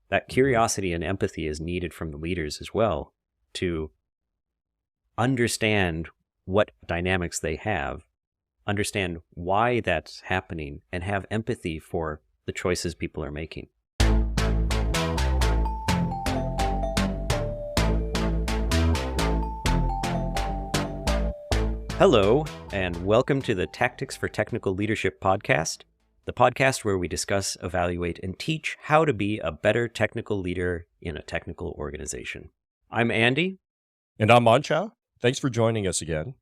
that curiosity and empathy is needed from the leaders as well to understand what dynamics they have, understand why that's happening, and have empathy for the choices people are making. Hello, and welcome to the Tactics for Technical Leadership podcast, the podcast where we discuss, evaluate, and teach how to be a better technical leader in a technical organization. I'm Andy. And I'm Mon-Chaio. Thanks for joining us again.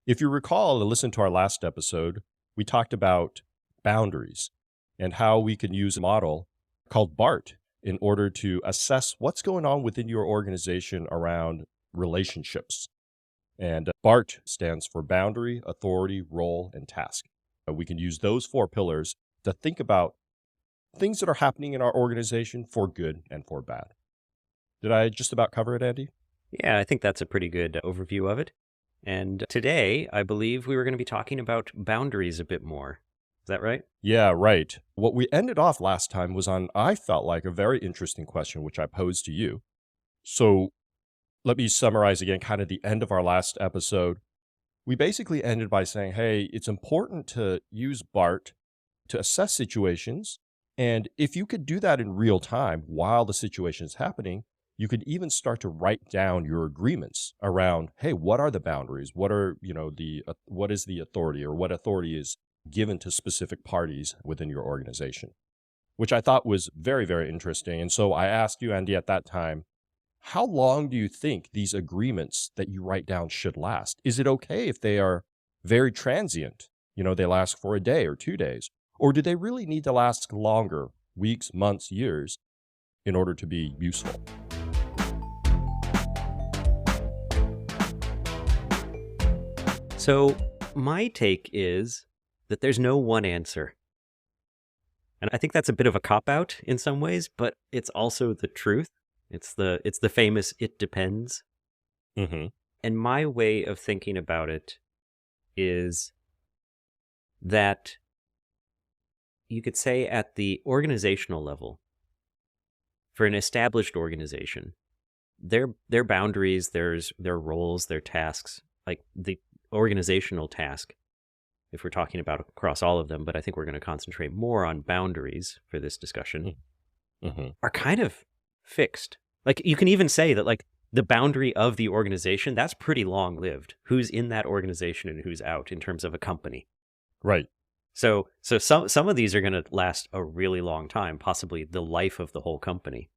If you recall and listen to our last episode, we talked about boundaries and how we can use a model called BART in order to assess what's going on within your organization around relationships. And BART stands for boundary, authority, role, and task. We can use those four pillars to think about things that are happening in our organization for good and for bad. Did I just about cover it, Andy? Yeah, I think that's a pretty good overview of it. And today, I believe we were going to be talking about boundaries a bit more. Is that right? Yeah, right. What we ended off last time was on, I felt like, a very interesting question, which I posed to you. So let me summarize again, kind of the end of our last episode. We basically ended by saying, hey, it's important to use BART to assess situations. And if you could do that in real time while the situation is happening, you could even start to write down your agreements around, hey, what are the boundaries? What are, what is the authority, or what authority is given to specific parties within your organization, which I thought was very, very interesting. And so I asked you, Andy, at that time, how long do you think these agreements that you write down should last? Is it okay if they are very transient? They last for a day or 2 days, or do they really need to last longer, weeks, months, years, in order to be useful? So my take is that there's no one answer. And I think that's a bit of a cop-out in some ways, but it's also the truth. It's the famous "it depends." Mm-hmm. And my way of thinking about it is that you could say at the organizational level, for an established organization, their boundaries, their roles, their tasks, like the organizational task, if we're talking about across all of them, but I think we're going to concentrate more on boundaries for this discussion, are kind of fixed. Like, you can even say that, like, the boundary of the organization, that's pretty long-lived. Who's in that organization and who's out in terms of a company. Right. So some of these are going to last a really long time, possibly the life of the whole company.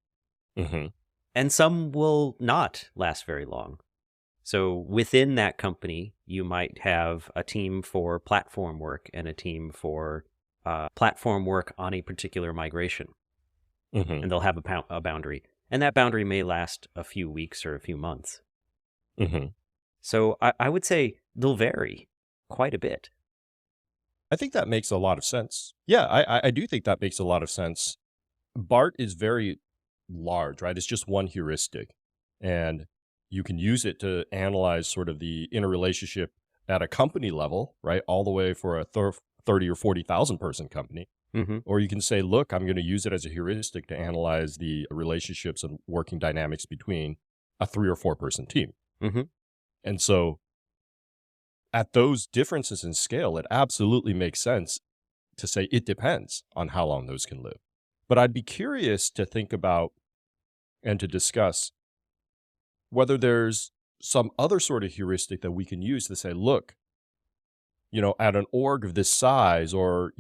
Mm-hmm. And some will not last very long. So within that company, you might have a team for platform work and a team for platform work on a particular migration. Mm-hmm. And they'll have a boundary. And that boundary may last a few weeks or a few months. Mm-hmm. So I would say they'll vary quite a bit. I think that makes a lot of sense. Yeah, I do think that makes a lot of sense. BART is very large, right? It's just one heuristic. And you can use it to analyze sort of the interrelationship at a company level, right? All the way for a 30 or 40,000 person company. Mm-hmm. Or you can say, look, I'm going to use it as a heuristic to analyze the relationships and working dynamics between a 3 or 4 person team. Mm-hmm. And so at those differences in scale, it absolutely makes sense to say it depends on how long those can live. But I'd be curious to think about and to discuss whether there's some other sort of heuristic that we can use to say, look, at an org of this size, or,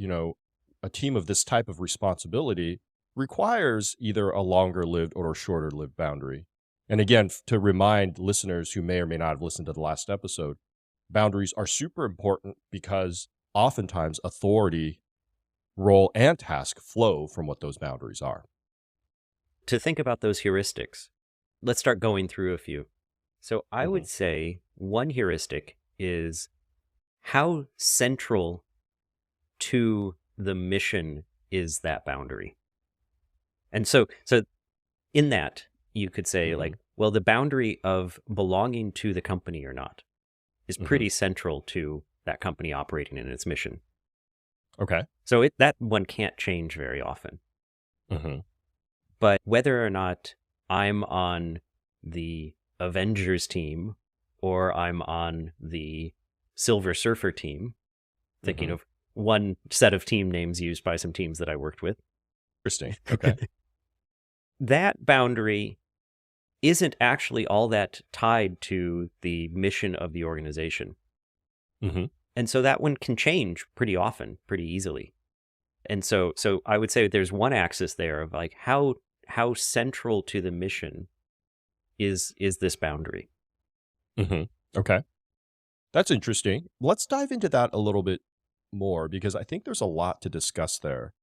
a team of this type of responsibility requires either a longer lived or a shorter lived boundary. And again, to remind listeners who may or may not have listened to the last episode, boundaries are super important because oftentimes authority, role, and task flow from what those boundaries are. To think about those heuristics, let's start going through a few. So I would say one heuristic is how central to the mission is that boundary. And so in that, you could say, like, well, the boundary of belonging to the company or not is pretty central to that company operating in its mission. Okay. So that one can't change very often. But whether or not I'm on the Avengers team or I'm on the Silver Surfer team, thinking Mhm. of one set of team names used by some teams that I worked with, Interesting. Okay. that boundary isn't actually all that tied to the mission of the organization. Mhm. And so that one can change pretty often, pretty easily. And so I would say there's one axis there of like how central to the mission is this boundary. Mhm. Okay. That's interesting. Let's dive into that a little bit more because I think there's a lot to discuss there.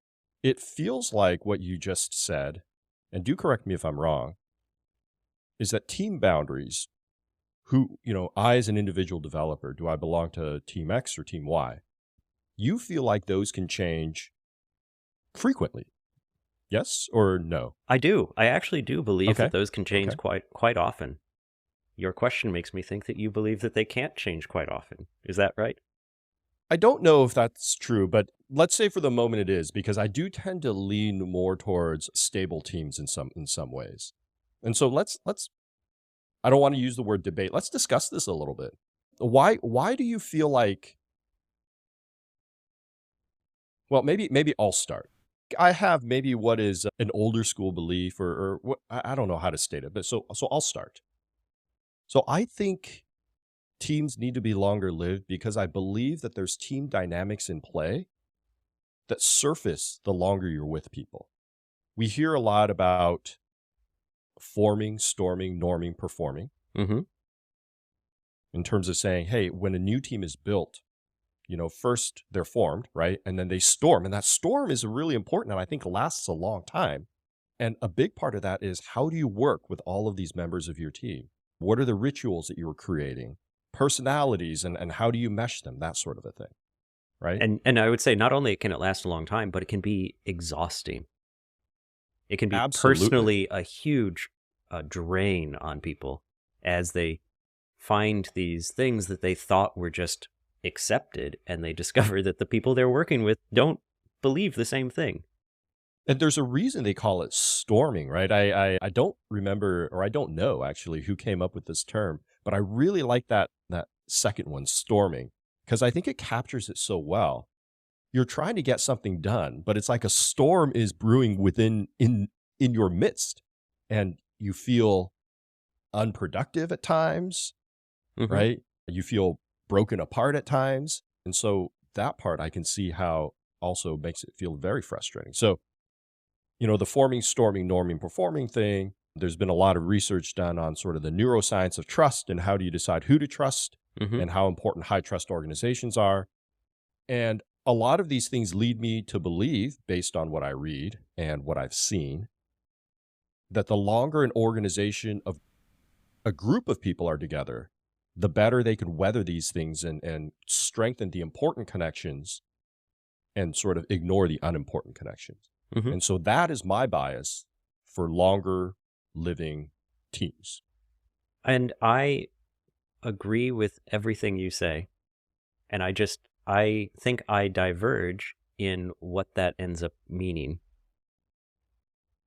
It feels like what you just said, and do correct me if I'm wrong, is that team boundaries, I as an individual developer, do I belong to team X or team Y? You feel like those can change frequently. Yes or no? I do. I actually do believe that Okay. those can change Okay. quite often. Your question makes me think that you believe that they can't change quite often. Is that right? I don't know if that's true, but let's say for the moment it is because I do tend to lean more towards stable teams in some ways. And so let's I don't want to use the word debate. Let's discuss this a little bit. Why do you feel like well, maybe I'll start. I have maybe what is an older school belief or what I don't know how to state it, but so I'll start. So I think teams need to be longer lived because I believe that there's team dynamics in play that surface the longer you're with people. We hear a lot about forming, storming, norming, performing Mm-hmm. in terms of saying, hey, when a new team is built, first they're formed, right? And then they storm. And that storm is really important and I think lasts a long time. And a big part of that is how do you work with all of these members of your team? What are the rituals that you're creating? Personalities and how do you mesh them? That sort of a thing, right? And I would say not only can it last a long time, but it can be exhausting. It can be Absolutely. personally a huge drain on people as they find these things that they thought were just accepted, and they discover that the people they're working with don't believe the same thing. And there's a reason they call it storming, right? I don't remember, or I don't know actually who came up with this term, but I really like that second one, storming, because I think it captures it so well. You're trying to get something done, but it's like a storm is brewing in your midst, and you feel unproductive at times, Mm-hmm. right? You feel broken apart at times, and so that part I can see how also makes it feel very frustrating. So the forming, storming, norming, performing thing, there's been a lot of research done on sort of the neuroscience of trust and how do you decide who to trust Mm-hmm. and how important high trust organizations are. And a lot of these things lead me to believe, based on what I read and what I've seen, that the longer an organization of a group of people are together, the better they can weather these things and strengthen the important connections and sort of ignore the unimportant connections. Mm-hmm. And so that is my bias for longer living teams. And I agree with everything you say. And I think I diverge in what that ends up meaning.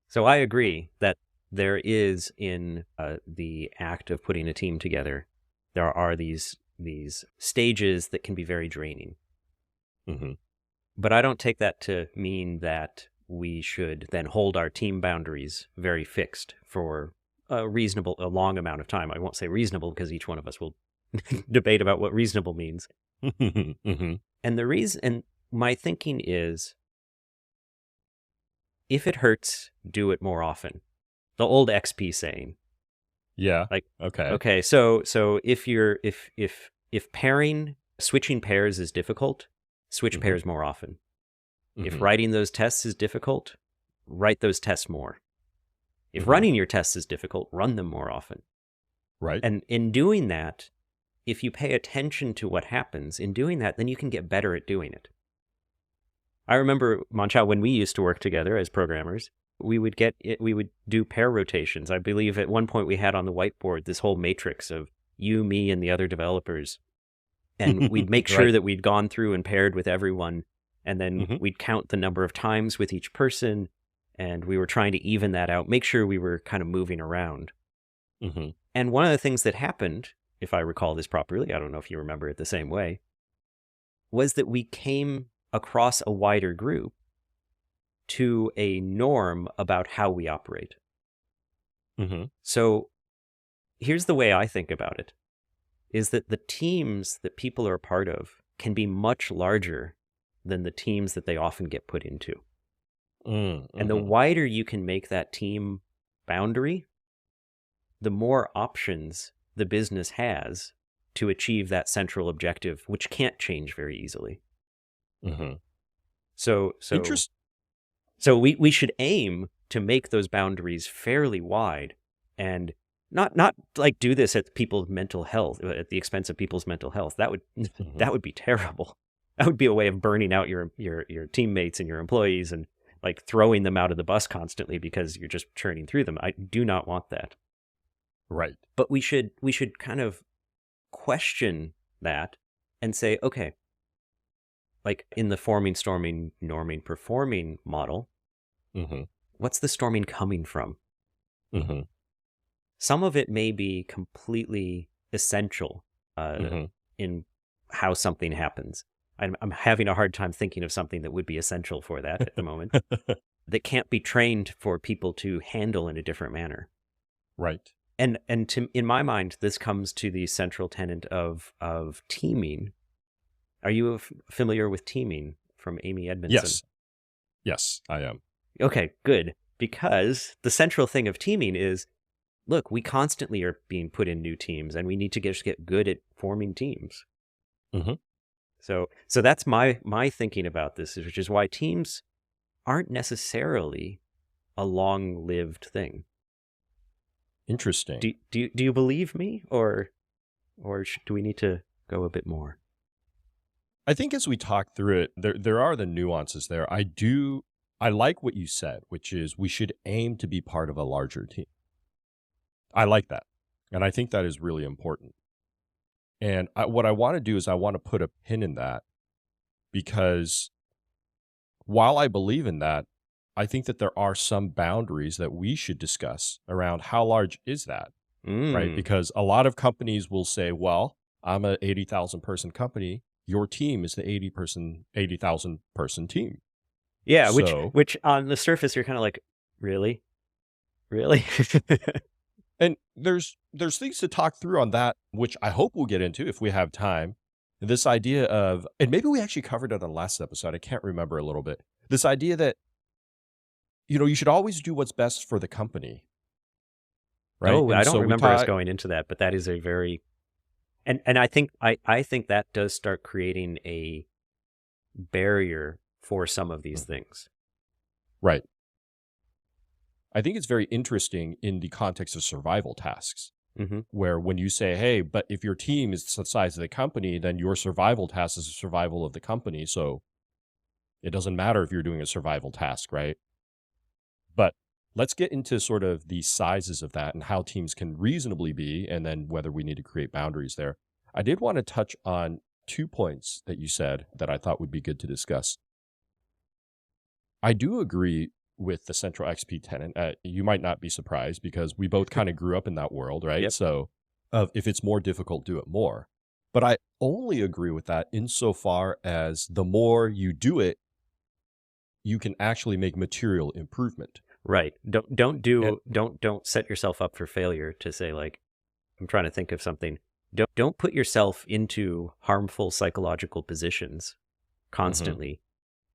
So I agree that there is in the act of putting a team together, there are these stages that can be very draining. Mm-hmm. But I don't take that to mean that we should then hold our team boundaries very fixed for a long amount of time. I won't say reasonable because each one of us will debate about what reasonable means. Mm-hmm. And my thinking is, if it hurts, do it more often. The old XP saying. Yeah. Like, Okay. okay, so if switching pairs is difficult, switch Mm-hmm. pairs more often. If Mm-hmm. writing those tests is difficult, write those tests more. If Mm-hmm. running your tests is difficult, run them more often. Right. And in doing that, if you pay attention to what happens, in doing that, then you can get better at doing it. I remember, Mon-Chaio, when we used to work together as programmers, we would do pair rotations. I believe at one point we had on the whiteboard this whole matrix of you, me, and the other developers. And we'd make sure Right. that we'd gone through and paired with everyone, and then Mm-hmm. we'd count the number of times with each person, and we were trying to even that out, make sure we were kind of moving around. Mm-hmm. And one of the things that happened, if I recall this properly, I don't know if you remember it the same way, was that we came across a wider group to a norm about how we operate. Mm-hmm. So here's the way I think about it, is that the teams that people are a part of can be much larger than the teams that they often get put into. Mm-hmm. And the wider you can make that team boundary, the more options the business has to achieve that central objective, which can't change very easily. Mm-hmm. So we should aim to make those boundaries fairly wide, and not like do this at people's mental health, at the expense of people's mental health. That would Mm-hmm. that would be terrible. That would be a way of burning out your teammates and your employees, and like throwing them out of the bus constantly because you're just churning through them. I do not want that. Right. But we should kind of question that and say, okay, like in the forming, storming, norming, performing model, Mm-hmm. what's the storming coming from? Mm-hmm. Some of it may be completely essential Mm-hmm. in how something happens. I'm having a hard time thinking of something that would be essential for that at the moment, that can't be trained for people to handle in a different manner. Right. And in my mind, this comes to the central tenet of teaming. Are you familiar with teaming from Amy Edmondson? Yes. Yes, I am. Okay, good. Because the central thing of teaming is, look, we constantly are being put in new teams, and we need to just get good at forming teams. Mm-hmm. So that's my thinking about this, which is why teams aren't necessarily a long-lived thing. Interesting. Do you believe me, or do we need to go a bit more? I think as we talk through it, there are the nuances there. I like what you said, which is we should aim to be part of a larger team. I like that. And I think that is really important. And what I want to do is I want to put a pin in that, because while I believe in that, I think that there are some boundaries that we should discuss around how large is that, right? Because a lot of companies will say, well, I'm a 80,000 person company. Your team is the 80,000 person team. Yeah, So, which on the surface you're kind of like, really? and there's things to talk through on that, which I hope we'll get into if we have time. This idea of, and maybe we actually covered it on the last episode, I can't remember a little bit. This idea that, you should always do what's best for the company. Right? Oh, And I don't so we remember us talk, going into that, but that is a very, and I think that does start creating a barrier for some of these things. right. I think it's very interesting in the context of survival tasks, where when you say, hey, but if your team is the size of the company, then your survival task is the survival of the company. So it doesn't matter if you're doing a survival task, right? But let's get into sort of the sizes of that and how teams can reasonably be, and then whether we need to create boundaries there. I did want to touch on 2 points that you said that I thought would be good to discuss. I do agree with the central XP tenant. You might not be surprised because we both kind of grew up in that world, right? Yep. So if it's more difficult, do it more. But I only agree with that insofar as the more you do it, you can actually make material improvement. Right. Don't set yourself up for failure to say, like, I'm trying to think of something. Don't put yourself into harmful psychological positions constantly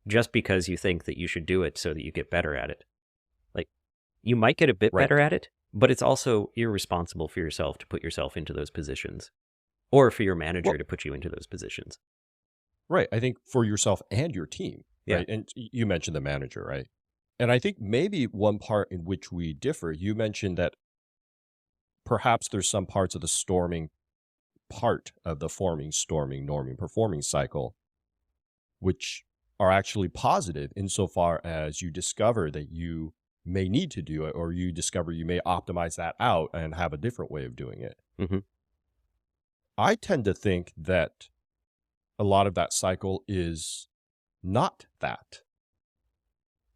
just because you think that you should do it so that you get better at it. Like, you might get a bit better at it, but it's also irresponsible for yourself to put yourself into those positions, or for your manager to put you into those positions. Right. I think for yourself and your team, Yeah. right? And you mentioned the manager, right? And I think maybe one part in which we differ, you mentioned that perhaps there's some parts of the storming part of the forming, storming, norming, performing cycle, which are actually positive insofar as you discover that you may need to do it, or you discover you may optimize that out and have a different way of doing it. I tend to think that a lot of that cycle is not that.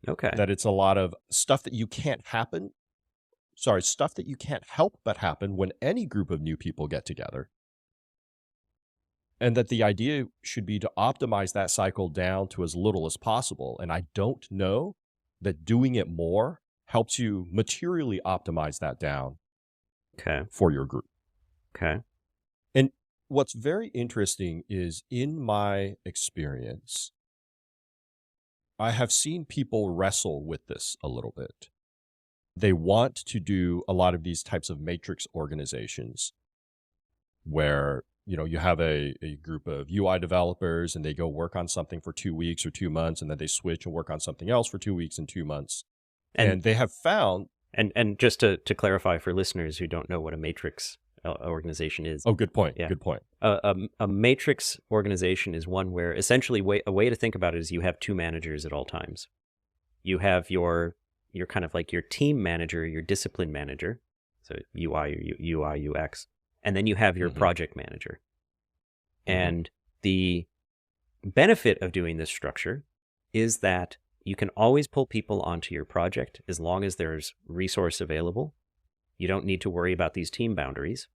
Okay. that it's a lot of stuff that you can't happen. Sorry, stuff that you can't help but happen when any group of new people get together. And that the idea should be to optimize that cycle down to as little as possible. And I don't know that doing it more helps you materially optimize that down Okay. for your group. Okay. And what's very interesting is in my experience, I have seen people wrestle with this a little bit. They want to do a lot of these types of matrix organizations where, you have a group of UI developers and they go work on something for 2 weeks or 2 months, and then they switch and work on something else for 2 weeks and 2 months. And And they have found, and just to clarify for listeners who don't know what a matrix organization is. oh, good point. Yeah. Good point. A matrix organization is one where essentially a way to think about it is you have two managers at all times. You have your kind of like your team manager, your discipline manager, so UI, UX, and then you have your project manager. And the benefit of doing this structure is that you can always pull people onto your project as long as there's resource available. You don't need to worry about these team boundaries.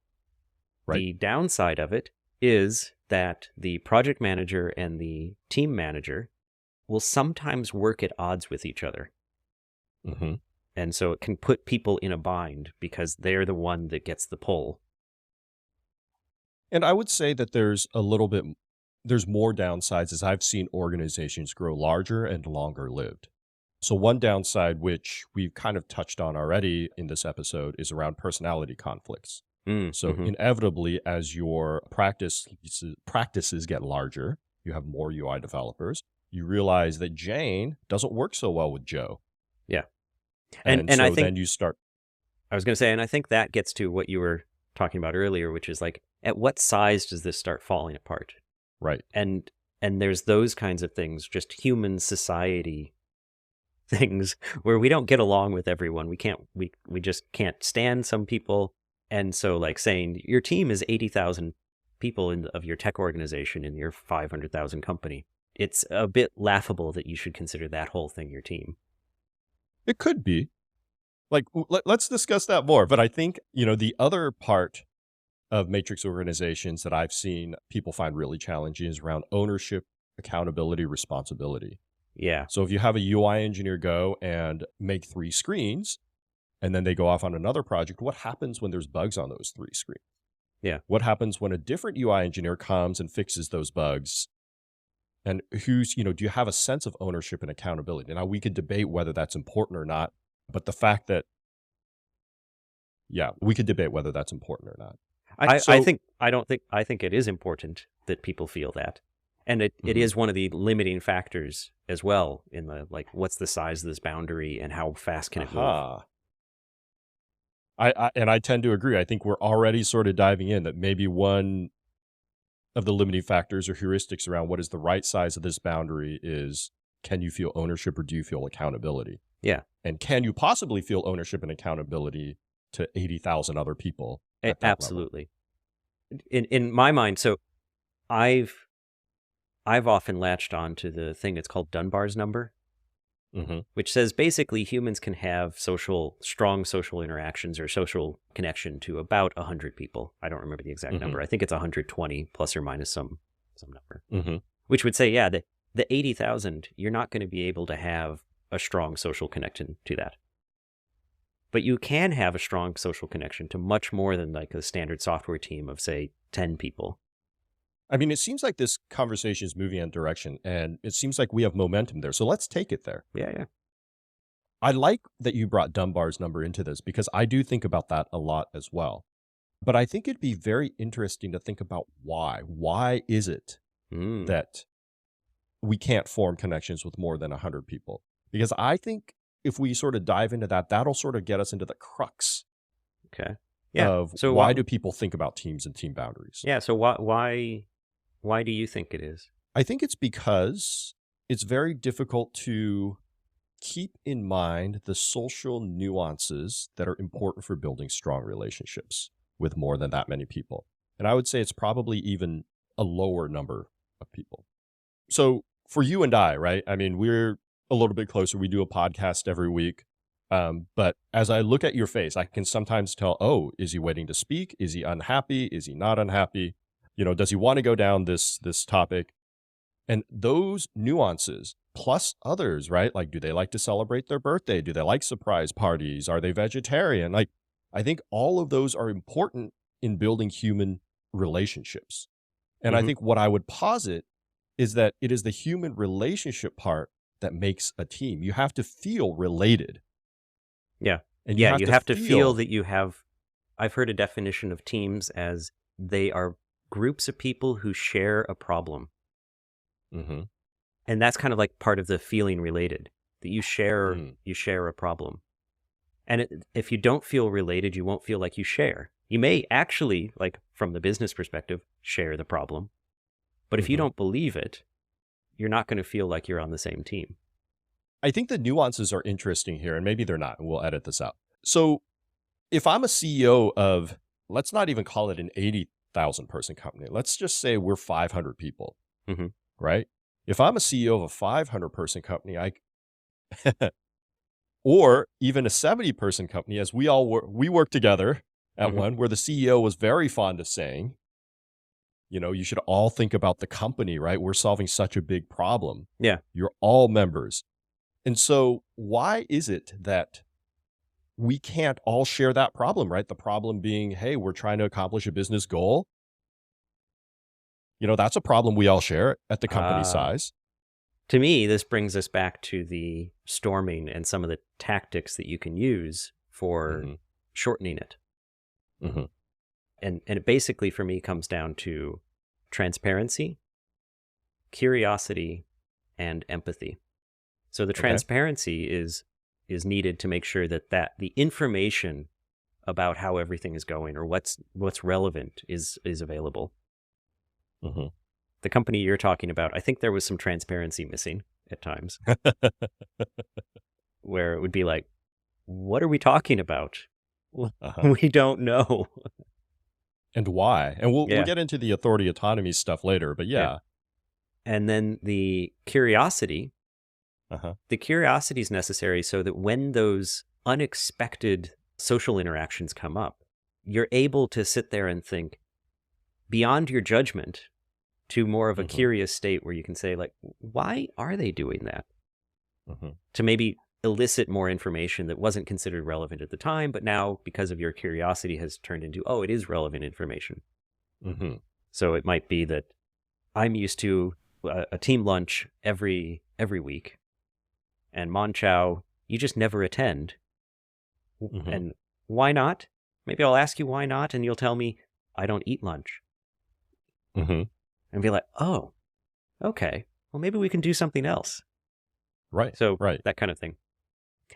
Right. The downside of it is that the project manager and the team manager will sometimes work at odds with each other. And so it can put people in a bind because they're the one that gets the pull. And I would say that there's more downsides as I've seen organizations grow larger and longer lived. So one downside, which we've kind of touched on already in this episode, is around personality conflicts. So inevitably, as your practices get larger, you have more UI developers, you realize that Jane doesn't work so well with Joe. Yeah. And so I think, then you start. I was going to say, and I think that gets to what you were talking about earlier, which is like, at what size does this start falling apart? Right. And there's those kinds of things, just human society things where we don't get along with everyone. We just can't stand some people. And so like saying your team is 80,000 people of your tech organization in your 500,000 company, it's a bit laughable that you should consider that whole thing your team. It could be. Like, let's discuss that more. But I think, the other part of matrix organizations that I've seen people find really challenging is around ownership, accountability, responsibility. Yeah. So if you have a UI engineer go and make 3 screens, and then they go off on another project, what happens when there's bugs on those 3 screens? Yeah. What happens when a different UI engineer comes and fixes those bugs? And do you have a sense of ownership and accountability? Now, we could debate whether that's important or not, but the fact that, we could debate whether that's important or not. I think it is important that people feel that. And it is one of the limiting factors as well in the, like, what's the size of this boundary and how fast can it move? I tend to agree. I think we're already sort of diving in that maybe one of the limiting factors or heuristics around what is the right size of this boundary is, can you feel ownership or do you feel accountability? Yeah. And can you possibly feel ownership and accountability to 80,000 other people? Absolutely. In my mind, so I've often latched on to the thing that's called Dunbar's number, which says basically humans can have strong social interactions or social connection to about 100 people. I don't remember the exact number. I think it's 120 plus or minus some number, which would say, the 80,000, you're not going to be able to have a strong social connection to that. But you can have a strong social connection to much more than like a standard software team of, say, 10 people. I mean, it seems like this conversation is moving in a direction, and it seems like we have momentum there. So let's take it there. Yeah. I like that you brought Dunbar's number into this because I do think about that a lot as well. But I think it'd be very interesting to think about why. Why is it that we can't form connections with more than 100 people? Because I think if we sort of dive into that, that'll sort of get us into the crux of so why do people think about teams and team boundaries? Yeah, so why do you think it is? I think it's because it's very difficult to keep in mind the social nuances that are important for building strong relationships with more than that many people. And I would say it's probably even a lower number of people. So for you and I, right? I mean, we're a little bit closer. We do a podcast every week. But as I look at your face, I can sometimes tell, oh, is he waiting to speak? Is he unhappy? Is he not unhappy? Does he want to go down this topic? And those nuances, plus others, right? Like, do they like to celebrate their birthday? Do they like surprise parties? Are they vegetarian? Like, I think all of those are important in building human relationships. And I Hmm. think what I would posit is that it is the human relationship part that makes a team. You have to feel related, Yeah. and you Yeah, have you to have to feel feel. that you have. I've heard a definition of teams as they are groups of people who share a problem. Mhm. And that's kind of like part of the feeling related, that Mm. you share a problem. And if you don't feel related, you won't feel like you share. You may actually, like from the business perspective, share the problem. But if you Mhm. don't believe it, you're not going to feel like you're on the same team. I think the nuances are interesting here, and maybe they're not, and we'll edit this out. So if I'm a CEO of, let's not even call it an 80,000 person company. Let's just say we're 500 people, Hmm. right? If I'm a CEO of a 500 person company, or even a 70 person company, as we work together at Hmm. one, where the CEO was very fond of saying, you should all think about the company, right? We're solving such a big problem. Yeah. You're all members. And so why is it that we can't all share that problem, right? The problem being, hey, we're trying to accomplish a business goal. That's a problem we all share at the company Ah. size. To me, this brings us back to the storming and some of the tactics that you can use for Hmm. shortening it. Hmm. And it basically for me comes down to transparency, curiosity, and empathy. So the Okay. transparency is needed to make sure that the information about how everything is going or what's relevant is available. Hmm. The company you're talking about, I think there was some transparency missing at times where it would be like, what are we talking about? Uh-huh. We don't know. And why? And we'll Yeah, get into the authority autonomy stuff later, but yeah. yeah. And then Uh-huh. the curiosity is necessary so that when those unexpected social interactions come up, you're able to sit there and think beyond your judgment to more of a Hmm. curious state where you can say, like, why are they doing that? Hmm. To maybe elicit more information that wasn't considered relevant at the time, but now, because of your curiosity, has turned into, oh, it is relevant information. Hmm. So it might be that I'm used to a team lunch every week, and Mon-Chaio, you just never attend. Hmm. And why not? Maybe I'll ask you why not, and you'll tell me I don't eat lunch. Hmm. And be like, oh, okay. Well, maybe we can do something else. Right. So Right. that kind of thing.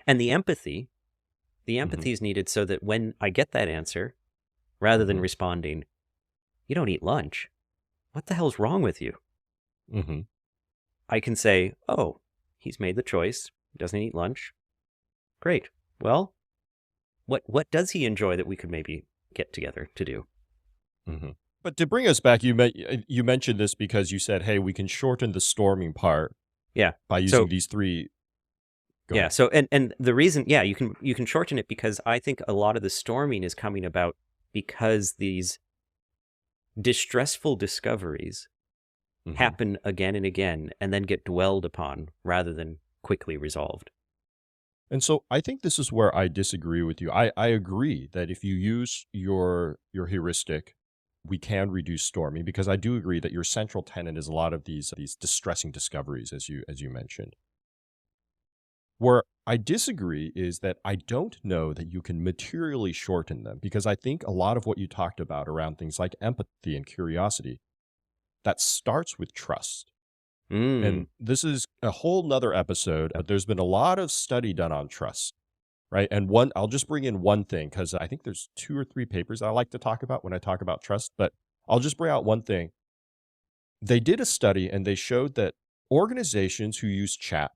And the Hmm. empathy is needed so that when I get that answer, rather than Hmm. responding, you don't eat lunch. What the hell's wrong with you? Hmm. I can say, oh, he's made the choice. He doesn't eat lunch. Great. Well, what does he enjoy that we could maybe get together to do? Hmm. But to bring us back, you mentioned this because you said, hey, we can shorten the storming part Yeah. by using So these three. Go yeah. ahead. So and the reason, yeah, you can shorten it because I think a lot of the storming is coming about because these distressful discoveries Hmm. happen again and again and then get dwelled upon rather than quickly resolved. And so I think this is where I disagree with you. I agree that if you use your heuristic, we can reduce storming because I do agree that your central tenet is a lot of these distressing discoveries, as you mentioned. Where I disagree is that I don't know that you can materially shorten them because I think a lot of what you talked about around things like empathy and curiosity, that starts with trust. Mm. And this is a whole nother episode, but there's been a lot of study done on trust, right? And I'll just bring in one thing because I think there's two or three papers I like to talk about when I talk about trust, but I'll just bring out one thing. They did a study and they showed that organizations who use chat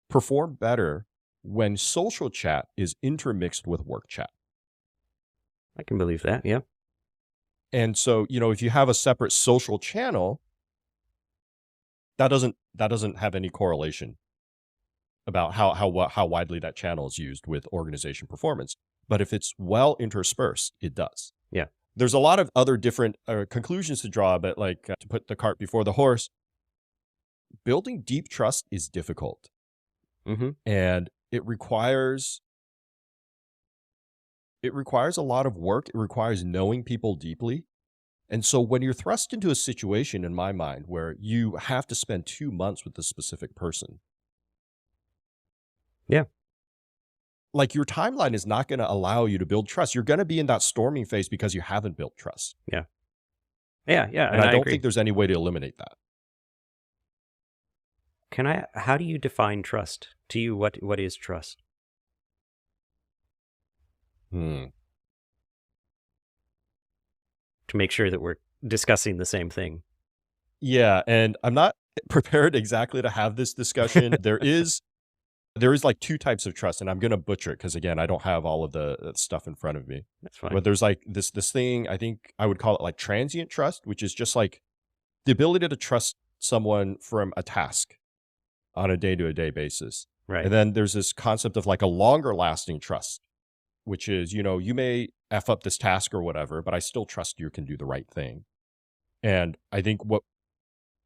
perform better when social chat is intermixed with work chat. I can believe that. Yeah. And so, if you have a separate social channel, that doesn't have any correlation. about how widely that channel is used with organization performance. But if it's well interspersed, it does. Yeah. There's a lot of other different conclusions to draw, but like to put the cart before the horse, building deep trust is difficult. Mm-hmm. And it requires a lot of work. It requires knowing people deeply. And so when you're thrust into a situation, in my mind, where you have to spend 2 months with a specific person, Yeah. like your timeline is not going to allow you to build trust. You're going to be in that storming phase because you haven't built trust. Yeah. Yeah. Yeah. And I don't agree. think there's any way to eliminate that. How do you define trust? To you, what is trust? To make sure that we're discussing the same thing. Yeah, and I'm not prepared exactly to have this discussion. There is like 2 types of trust, and I'm going to butcher it because, again, I don't have all of the stuff in front of me. That's fine. But there's like this thing, I think I would call it like transient trust, which is just like the ability to trust someone from a task on a day-to-day basis. Right. And then there's this concept of like a longer lasting trust, which is, you may F up this task or whatever, but I still trust you can do the right thing. And I think what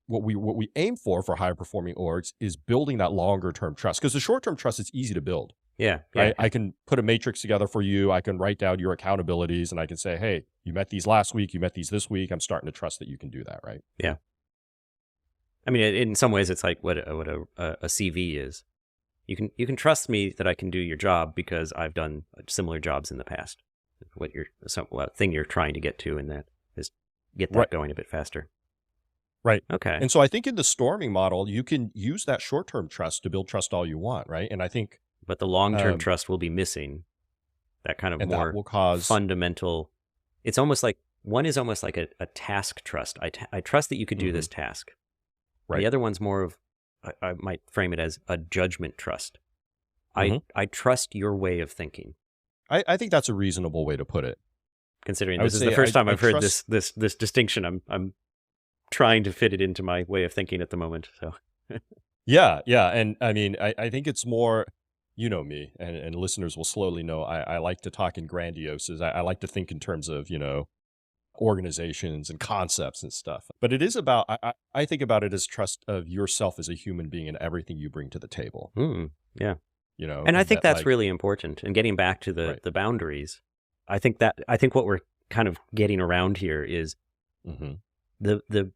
we aim for higher performing orgs is building that longer term trust, because the short term trust is easy to build. Yeah. Right? I can put a matrix together for you. I can write down your accountabilities, and I can say, hey, you met these last week, you met these this week. I'm starting to trust that you can do that, right? Yeah. I mean, in some ways, it's like what a CV is. You can trust me that I can do your job because I've done similar jobs in the past. What thing you're trying to get to in that is get that going a bit faster. Right. Okay. And so I think in the storming model, you can use that short-term trust to build trust all you want, right? And I think, but the long-term trust will be missing. That kind of and more that will cause fundamental. It's almost like one is almost like a task trust. I trust that you could do this task. Right. The other one's more of, I might frame it as a judgment trust. I trust your way of thinking. I think that's a reasonable way to put it. Considering this is the first time I've heard this distinction, I'm trying to fit it into my way of thinking at the moment. So yeah. And I mean, I think it's more, you know me, and listeners will slowly know I like to talk in grandioses. I like to think in terms of, organizations and concepts and stuff. But it is about, I think about it as trust of yourself as a human being and everything you bring to the table. Yeah. And I think that's really important. And getting back to the boundaries, I think what we're kind of getting around here is the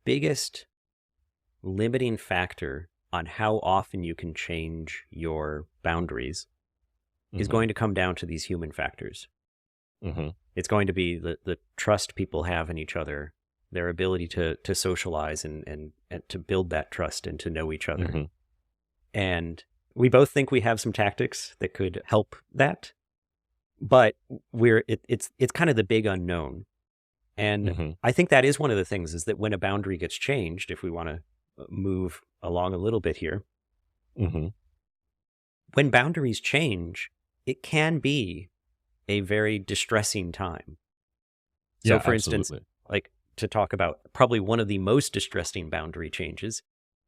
biggest limiting factor on how often you can change your boundaries is going to come down to these human factors. It's going to be the trust people have in each other, their ability to socialize and to build that trust and to know each other. And we both think we have some tactics that could help that, but it's kind of the big unknown. And I think that is one of the things, is that when a boundary gets changed, if we want to move along a little bit here, when boundaries change, it can be a very distressing time. So for instance, like to talk about probably one of the most distressing boundary changes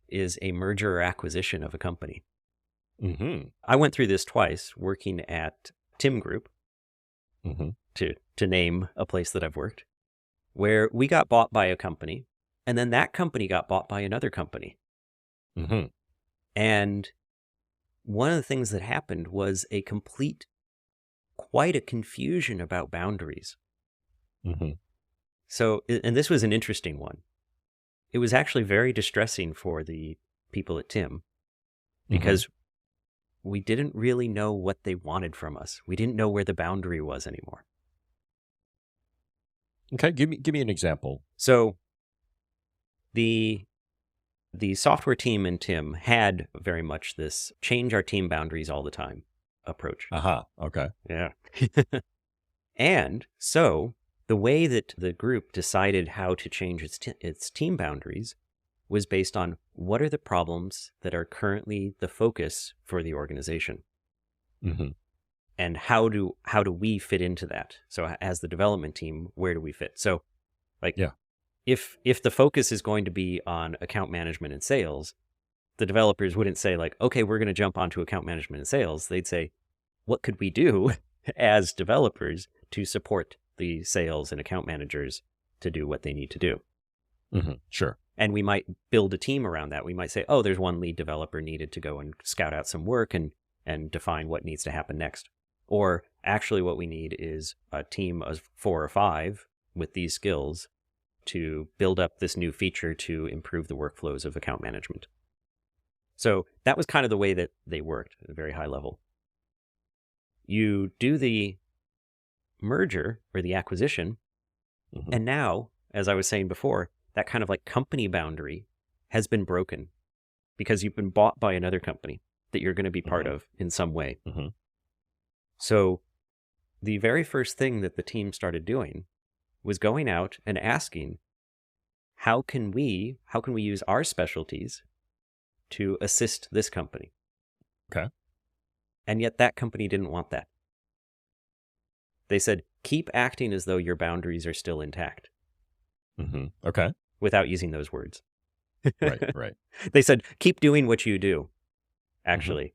is a merger or acquisition of a company. I went through this twice working at Tim Group, to name a place that I've worked, where we got bought by a company, and then that company got bought by another company. And one of the things that happened was quite a confusion about boundaries. So, and this was an interesting one. It was actually very distressing for the people at Tim because we didn't really know what they wanted from us. We didn't know where the boundary was anymore. Okay, give me an example. So the software team in Tim had very much this change our team boundaries all the time approach. Okay. Yeah. And so the way that the group decided how to change its team boundaries was based on what are the problems that are currently the focus for the organization. And how do we fit into that? So as the development team, where do we fit? So if the focus is going to be on account management and sales, the developers wouldn't say like, okay, we're going to jump onto account management and sales. They'd say, what could we do as developers to support the sales and account managers to do what they need to do? Sure. And we might build a team around that. We might say, oh, there's one lead developer needed to go and scout out some work and define what needs to happen next. Or actually what we need is a team of 4 or 5 with these skills to build up this new feature to improve the workflows of account management. So that was kind of the way that they worked at a very high level. You do the merger or the acquisition, and now, as I was saying before, that kind of like company boundary has been broken because you've been bought by another company that you're going to be part of in some way. So the very first thing that the team started doing was going out and asking, how can we use our specialties to assist this company? Okay. And yet that company didn't want that. They said, keep acting as though your boundaries are still intact. Okay. Without using those words. Right. They said, keep doing what you do, actually.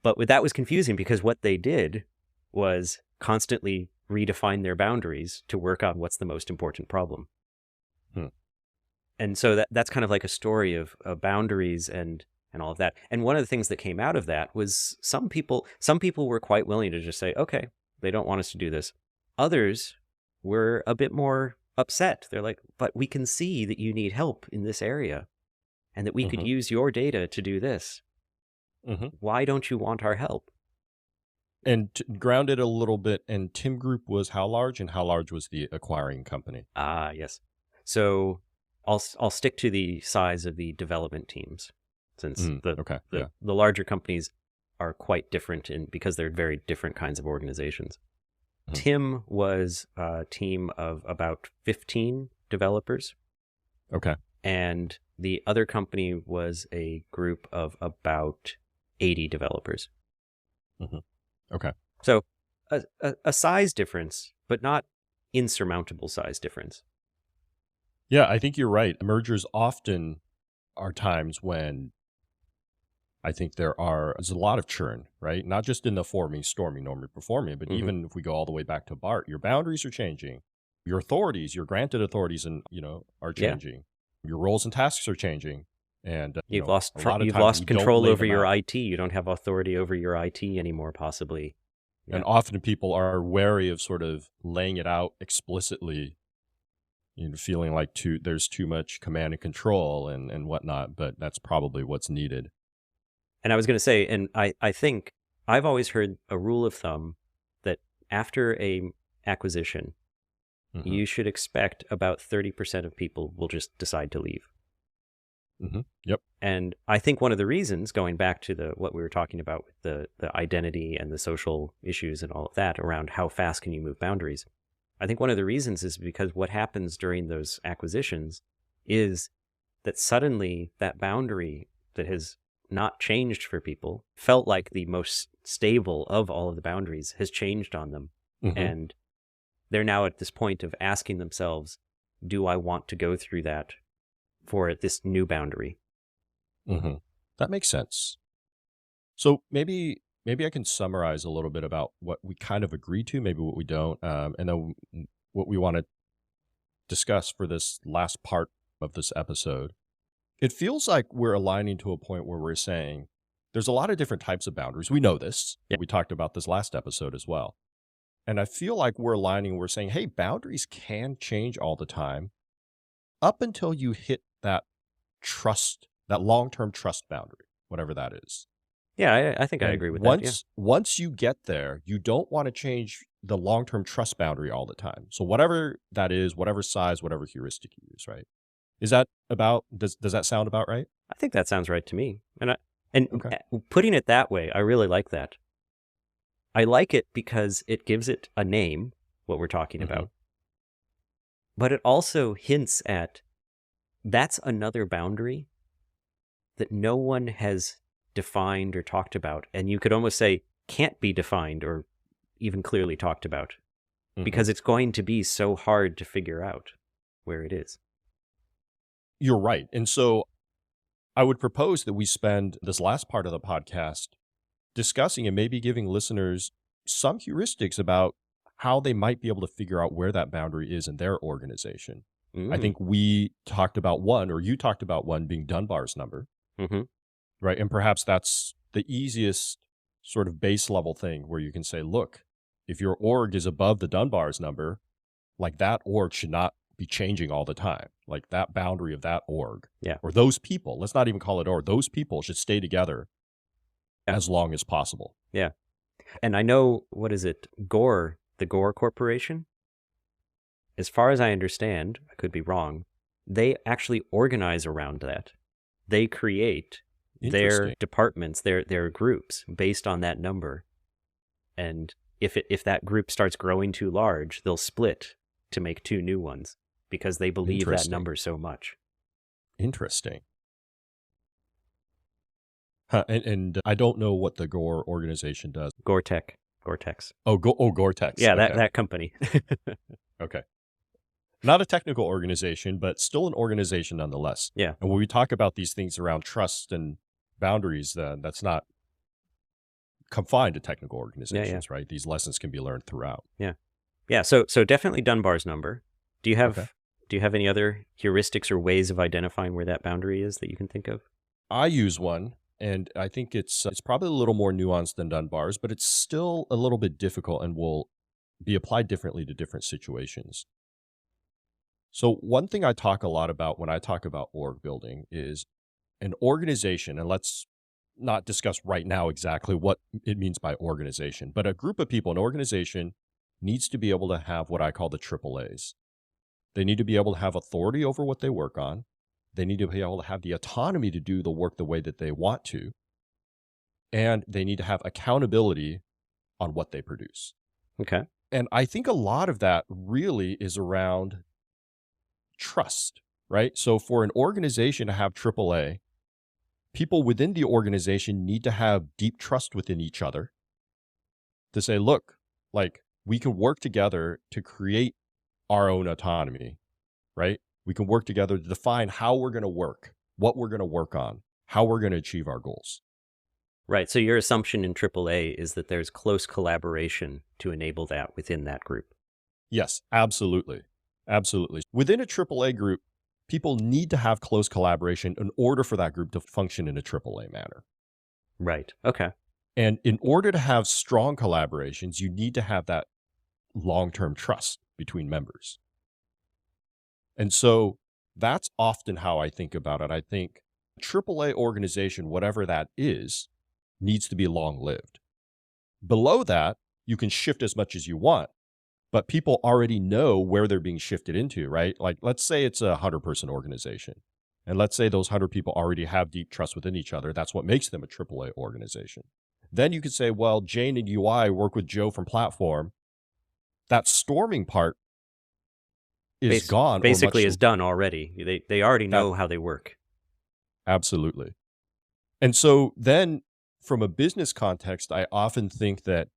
But that was confusing because what they did was constantly redefine their boundaries to work on what's the most important problem. And so that's kind of like a story of boundaries and all of that. And one of the things that came out of that was some people were quite willing to just say, okay, they don't want us to do this. Others were a bit more upset. They're like, but we can see that you need help in this area and that we could use your data to do this. Why don't you want our help? And grounded a little bit, and Tim Group was how large, and how large was the acquiring company? Ah, yes. So I'll stick to the size of the development teams, since the larger companies are quite different because they're very different kinds of organizations. Tim was a team of about 15 developers. Okay. And the other company was a group of about 80 developers. Okay. So a size difference, but not insurmountable size difference. Yeah, I think you're right. Mergers often are times when I think there's a lot of churn, right? Not just in the forming, storming, norming, performing, but even if we go all the way back to BART, your boundaries are changing. Your authorities, your granted authorities, are changing. Your roles and tasks are changing. And you've lost control over your IT. You don't have authority over your IT anymore, possibly. And often people are wary of sort of laying it out explicitly, feeling like there's too much command and control and whatnot, but that's probably what's needed. And I was going to say, and I think I've always heard a rule of thumb that after a acquisition, you should expect about 30% of people will just decide to leave. Yep. And I think one of the reasons, going back to what we were talking about with the identity and the social issues and all of that around how fast can you move boundaries, I think one of the reasons is because what happens during those acquisitions is that suddenly that boundary that has not changed for people, felt like the most stable of all of the boundaries, has changed on them. And they're now at this point of asking themselves, do I want to go through that for this new boundary? That makes sense. So maybe I can summarize a little bit about what we kind of agree to, maybe what we don't, and then what we want to discuss for this last part of this episode. It feels like we're aligning to a point where we're saying there's a lot of different types of boundaries. We know this. Yeah. We talked about this last episode as well. And I feel like we're aligning, we're saying, hey, boundaries can change all the time up until you hit that trust, that long-term trust boundary, whatever that is. Yeah, I think I agree with that. Yeah. Once you get there, you don't want to change the long-term trust boundary all the time. So whatever that is, whatever size, whatever heuristic you use, right? Is that does that sound about right? I think that sounds right to me. And putting it that way, I really like that. I like it because it gives it a name, what we're talking about. But it also hints at that's another boundary that no one has defined or talked about. And you could almost say can't be defined or even clearly talked about because it's going to be so hard to figure out where it is. You're right. And so I would propose that we spend this last part of the podcast discussing and maybe giving listeners some heuristics about how they might be able to figure out where that boundary is in their organization. I think we talked about one, or you talked about one being Dunbar's number, Mm-hmm. right? And perhaps that's the easiest sort of base level thing where you can say, look, if your org is above the Dunbar's number, like that org should not be changing all the time. Like that boundary of that org, Yeah. or those people, let's not even call it org, those people should stay together Yeah. as long as possible. Yeah. And I know, what is it? Gore, the Gore Corporation? As far as I understand, I could be wrong, they actually organize around that. They create their Interesting. departments, their groups based on that number. And if that group starts growing too large, they'll split to make two new ones because they believe that Interesting. number so much. Interesting. Huh, and I don't know what the Gore organization does. Gore-Tex. Gore-Tex. Yeah, Okay. that company. Okay. Not a technical organization, but still an organization nonetheless. Yeah. And when we talk about these things around trust and boundaries, that's not confined to technical organizations, right? These lessons can be learned throughout. Yeah, so definitely Dunbar's number. Do you have Okay. do you have any other heuristics or ways of identifying where that boundary is that you can think of? I use one, and I think it's probably a little more nuanced than Dunbar's, but it's still a little bit difficult and will be applied differently to different situations. So one thing I talk a lot about when I talk about org building is an organization, and let's not discuss right now exactly what it means by organization, but a group of people, an organization needs to be able to have what I call the AAAs. They need to be able to have authority over what they work on. They need to be able to have the autonomy to do the work the way that they want to. And they need to have accountability on what they produce. Okay. And I think a lot of that really is around trust, right? So for an organization to have AAA, people within the organization need to have deep trust within each other to say, look, like we can work together to create our own autonomy, right? We can work together to define how we're going to work, what we're going to work on, how we're going to achieve our goals. Right. So your assumption in AAA is that there's close collaboration to enable that within that group. Yes, absolutely. Absolutely. Within a AAA group, people need to have close collaboration in order for that group to function in a AAA manner. Right. Okay. And in order to have strong collaborations, you need to have that long-term trust between members. And so that's often how I think about it. I think AAA organization, whatever that is, needs to be long-lived. Below that, you can shift as much as you want, but people already know where they're being shifted into, right? Like, let's say it's a 100-person organization, and let's say those 100 people already have deep trust within each other. That's what makes them a AAA organization. Then you could say, well, Jane and UI work with Joe from platform. That storming part is gone. Basically is done already. They already know how they work. Absolutely. And so then from a business context, I often think that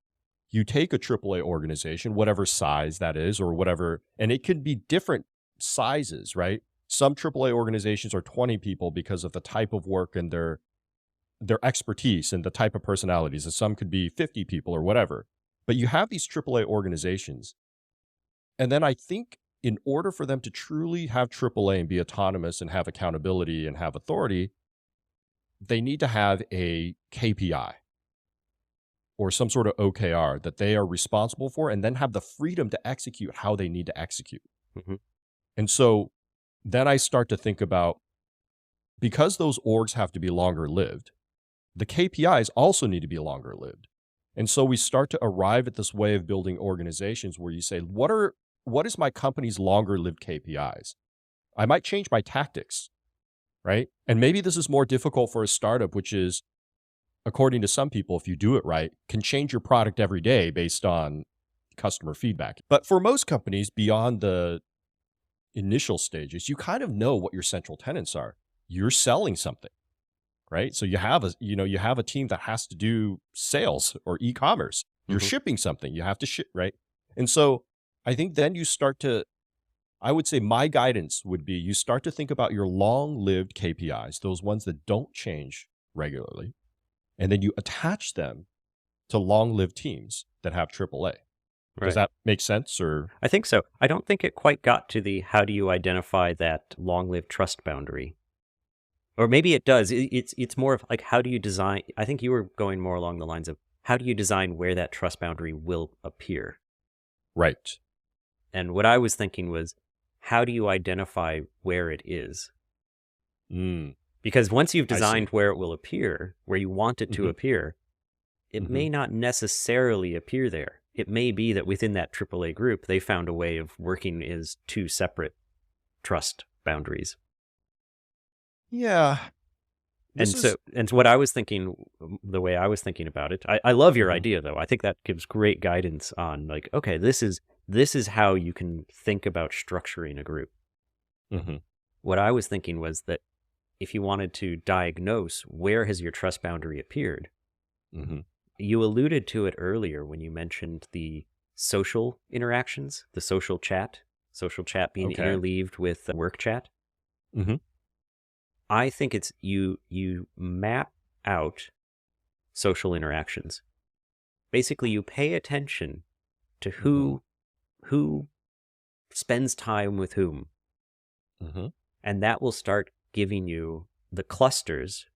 you take a AAA organization, whatever size that is or whatever, and it can be different sizes, right? Some AAA organizations are 20 people because of the type of work and their expertise and the type of personalities, and some could be 50 people or whatever. But you have these AAA organizations. And then I think in order for them to truly have AAA and be autonomous and have accountability and have authority, they need to have a KPI or some sort of OKR that they are responsible for, and then have the freedom to execute how they need to execute. Mm-hmm. And so then I start to think about, because those orgs have to be longer lived, the KPIs also need to be longer lived. And so we start to arrive at this way of building organizations where you say, what is my company's longer lived KPIs? I might change my tactics, right? And maybe this is more difficult for a startup, which is, according to some people, if you do it right, can change your product every day based on customer feedback. But for most companies beyond the initial stages, you kind of know what your central tenets are. You're selling something, right? So you have a team that has to do sales or e-commerce. You're shipping something, you have to ship, right? And so I think then you start to I would say my guidance would be you start to think about your long-lived KPIs, those ones that don't change regularly, and then you attach them to long-lived teams that have AAA. Does Right. that make sense? Or I think so. I don't think it quite got to the how do you identify that long-lived trust boundary. Or maybe it does. It's more of like how do you design? I think you were going more along the lines of how do you design where that trust boundary will appear? right. And what I was thinking was how do you identify where it is? Mm, Because once you've I see. designed where it will appear, where you want it to Mhm, appear, it mhm. may not necessarily appear there. It may be that within that AAA group, they found a way of working as two separate trust boundaries. Yeah. This And is so what I was thinking, the way I was thinking about it, I love your Mhm, idea though. I think that gives great guidance on like, okay, this is how you can think about structuring a group. mhm, What I was thinking was that if you wanted to diagnose where has your trust boundary appeared, mhm. you alluded to it earlier when you mentioned the social interactions, the social chat being Okay. interleaved with the work chat. Mhm, I think it's you map out social interactions. Basically, you pay attention to mhm, who spends time with whom, mhm. and that will start giving you the clusters.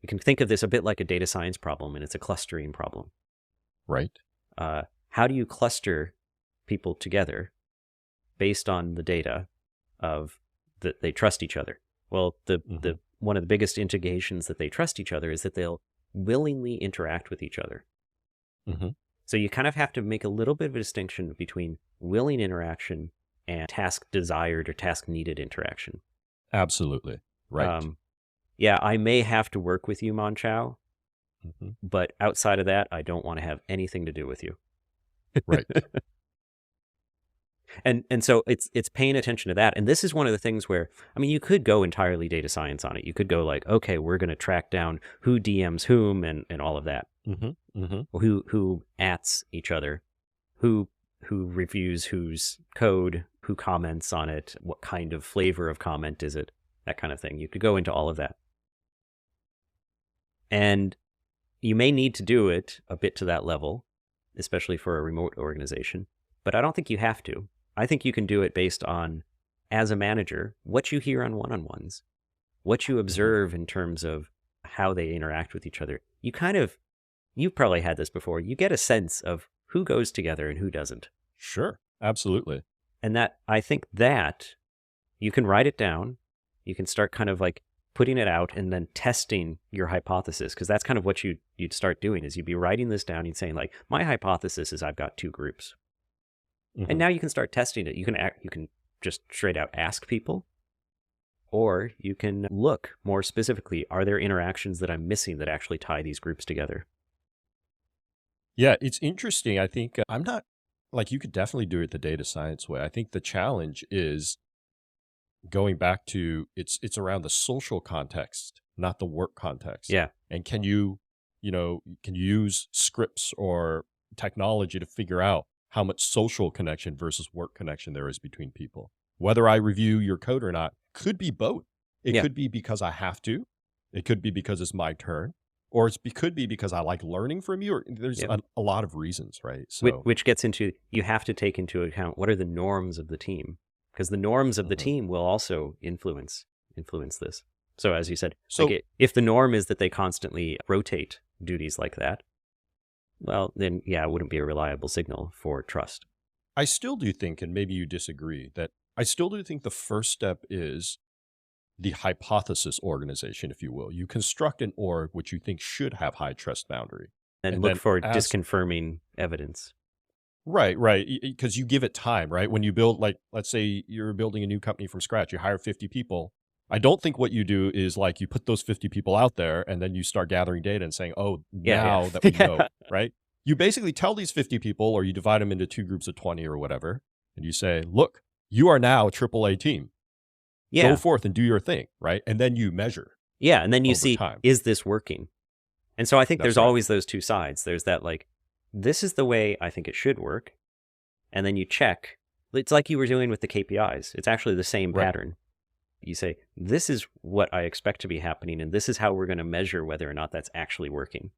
You can think of this a bit like a data science problem, and it's a clustering problem. Right. How do you cluster people together based on the data of that they trust each other? Well, Mhm, the one of the biggest indications that they trust each other is that they'll willingly interact with each other. mhm. So you kind of have to make a little bit of a distinction between willing interaction and task desired or task needed interaction. Absolutely. Right. Um, yeah, I may have to work with you, Mon-Chaio, Mhm. but outside of that, I don't want to have anything to do with you. Right. And so it's paying attention to that. And this is one of the things where, I mean, you could go entirely data science on it. You could go like, okay, we're going to track down who DMs whom and all of that, Mhm, mhm. who ats each other, who who reviews whose code, who comments on it, what kind of flavor of comment is it, that kind of thing. You could go into all of that. And you may need to do it a bit to that level, especially for a remote organization, but I don't think you have to. I think you can do it based on, as a manager, what you hear on one-on-ones, what you Mhm. observe in terms of how they interact with each other. You've probably had this before. You get a sense of who goes together and who doesn't. Sure. Absolutely. And that, I think that you can write it down. You can start kind of like putting it out and then testing your hypothesis, because that's kind of what you'd start doing is you'd be writing this down and saying like, my hypothesis is I've got two groups. And Mhm. now you can start testing it. You can just straight out ask people, or you can look more specifically, are there interactions that I'm missing that actually tie these groups together? Yeah, it's interesting. I think I'm not like you could definitely do it the data science way. I think the challenge is going back to it's around the social context, not the work context. Yeah. And can you use scripts or technology to figure out how much social connection versus work connection there is between people. Whether I review your code or not could be both. It Yeah. could be because I have to. It could be because it's my turn. Or could be because I like learning from you. Or there's Yeah. a lot of reasons, right? Which, So, which gets into, you have to take into account what are the norms of the team, because the norms of the mhm. team will also influence this. So as you said, like So if the norm is that they constantly rotate duties like that, well, then yeah, it wouldn't be a reliable signal for trust. I still do think, and maybe you disagree, that I still do think the first step is the hypothesis organization, if you will. You construct an org which you think should have high trust boundary. And And look then for as disconfirming evidence. right, right, because you give it time, right? When you build, like, let's say you're building a new company from scratch, you hire 50 people. I don't think what you do is like you put those 50 people out there and then you start gathering data and saying, oh, Yeah, now that we yeah. know, right? You basically tell these 50 people, or you divide them into two groups of 20 or whatever, and you say, look, you are now a AAA team. Go Yeah. forth and do your thing, right? And then you measure Yeah. And then you over see, time. is this working? And so I think That's there's right. always those two sides. There's that like, this is the way I think it should work. And then you check, It's like you were doing with the KPIs. It's actually the same Right. pattern. You say, this is what I expect to be happening, and this is how we're going to measure whether or not that's actually working.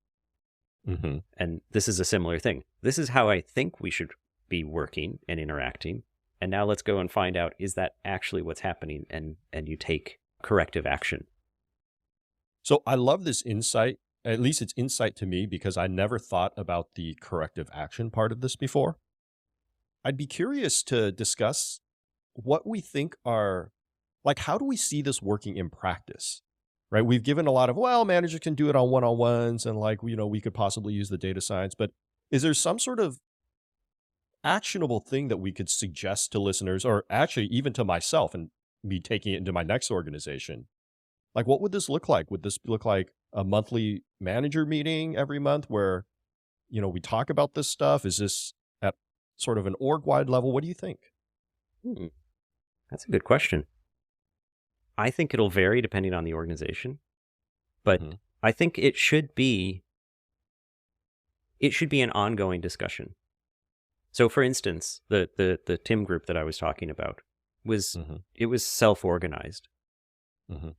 Mm-hmm. And this is a similar thing. This is how I think we should be working and interacting. And now let's go and find out, is that actually what's happening? And you take corrective action. So I love this insight. At least it's insight to me because I never thought about the corrective action part of this before. I'd be curious to discuss what we think are, like, how do we see this working in practice? Right? We've given a lot of, well, managers can do it on one-on-ones and like, we could possibly use the data science, but is there some sort of actionable thing that we could suggest to listeners or actually even to myself and me taking it into my next organization? Like, what would this look like? Would this look like a monthly manager meeting every month where, we talk about this stuff? Is this at sort of an org-wide level? What do you think? That's a good question. I think it'll vary depending on the organization, but I think it should be an ongoing discussion. So, for instance, the Tim group that I was talking about was self-organized.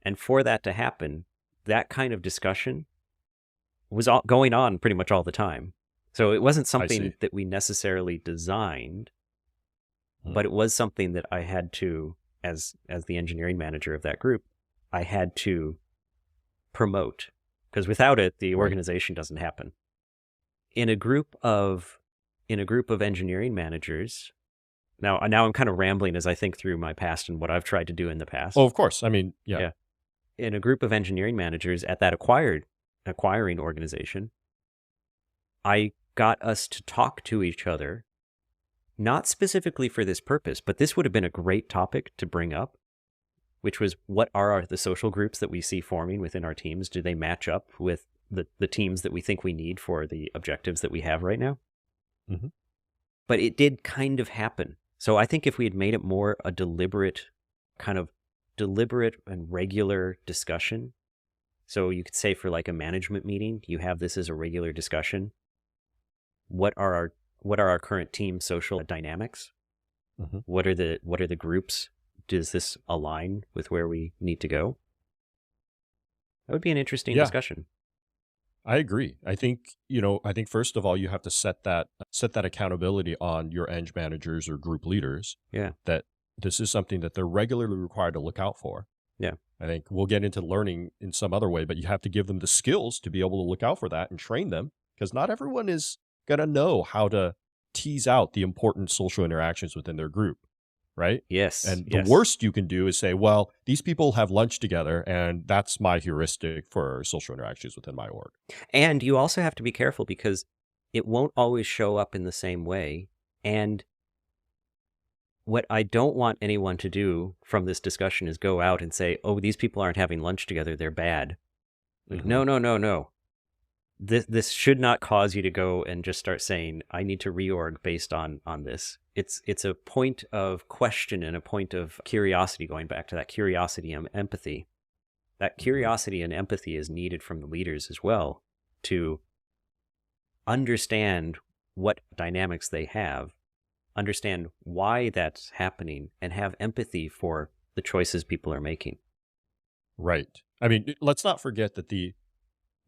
And for that to happen, that kind of discussion was going on pretty much all the time. So it wasn't something that we necessarily designed, but it was something that I had to, as the engineering manager of that group, I had to promote, because without it, the organization doesn't happen. In a group of engineering managers. Now I'm kind of rambling as I think through my past and what I've tried to do in the past. Oh, of course. I mean, yeah. In a group of engineering managers at that acquiring organization, I got us to talk to each other, not specifically for this purpose, but this would have been a great topic to bring up, which was, what are the social groups that we see forming within our teams? Do they match up with the teams that we think we need for the objectives that we have right now? But it did kind of happen. So I think if we had made it more a deliberate and regular discussion, so you could say for like a management meeting, you have this as a regular discussion. What are our current team social dynamics? What are the groups? Does this align with where we need to go? That would be an interesting discussion. I agree. I think first of all, you have to set that accountability on your eng managers or group leaders. Yeah. That this is something that they're regularly required to look out for. Yeah. I think we'll get into learning in some other way, but you have to give them the skills to be able to look out for that and train them, because not everyone is going to know how to tease out the important social interactions within their group. Right? Yes. And the worst you can do is say, well, these people have lunch together, and that's my heuristic for social interactions within my org. And you also have to be careful, because it won't always show up in the same way. And what I don't want anyone to do from this discussion is go out and say, oh, these people aren't having lunch together, they're bad. Like, no. This should not cause you to go and just start saying, I need to reorg based on this. It's a point of question and a point of curiosity, going back to that curiosity and empathy. That curiosity and empathy is needed from the leaders as well, to understand what dynamics they have, understand why that's happening, and have empathy for the choices people are making. Right. I mean, let's not forget that the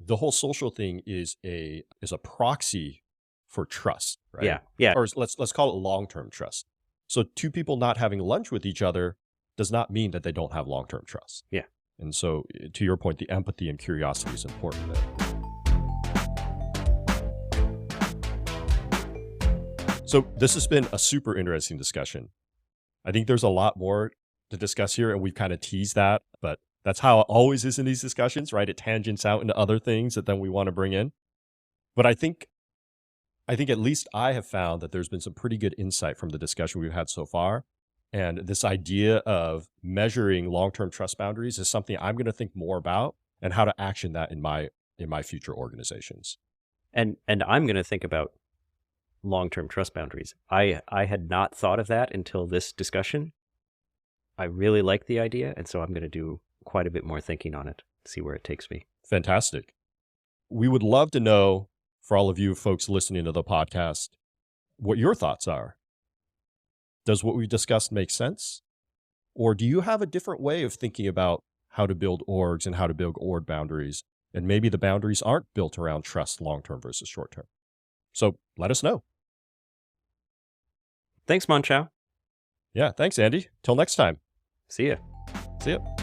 whole social thing is a proxy for trust, right? Yeah. Or let's call it long-term trust. So two people not having lunch with each other does not mean that they don't have long-term trust. Yeah. And so, to your point, the empathy and curiosity is important there. So this has been a super interesting discussion. I think there's a lot more to discuss here, and we've kind of teased that, but that's how it always is in these discussions, right? It tangents out into other things that then we want to bring in. But I think at least I have found that there's been some pretty good insight from the discussion we've had so far. And this idea of measuring long-term trust boundaries is something I'm going to think more about, and how to action that in my future organizations. And I'm going to think about long-term trust boundaries. I had not thought of that until this discussion. I really like the idea, and so I'm going to do quite a bit more thinking on it, see where it takes me. Fantastic. We would love to know, for all of you folks listening to the podcast, what your thoughts are. Does what we discussed make sense? Or do you have a different way of thinking about how to build orgs and how to build org boundaries? And maybe the boundaries aren't built around trust long term versus short term. So let us know. Thanks, Mon-Chaio. Yeah, thanks, Andy. Till next time. See ya. See ya.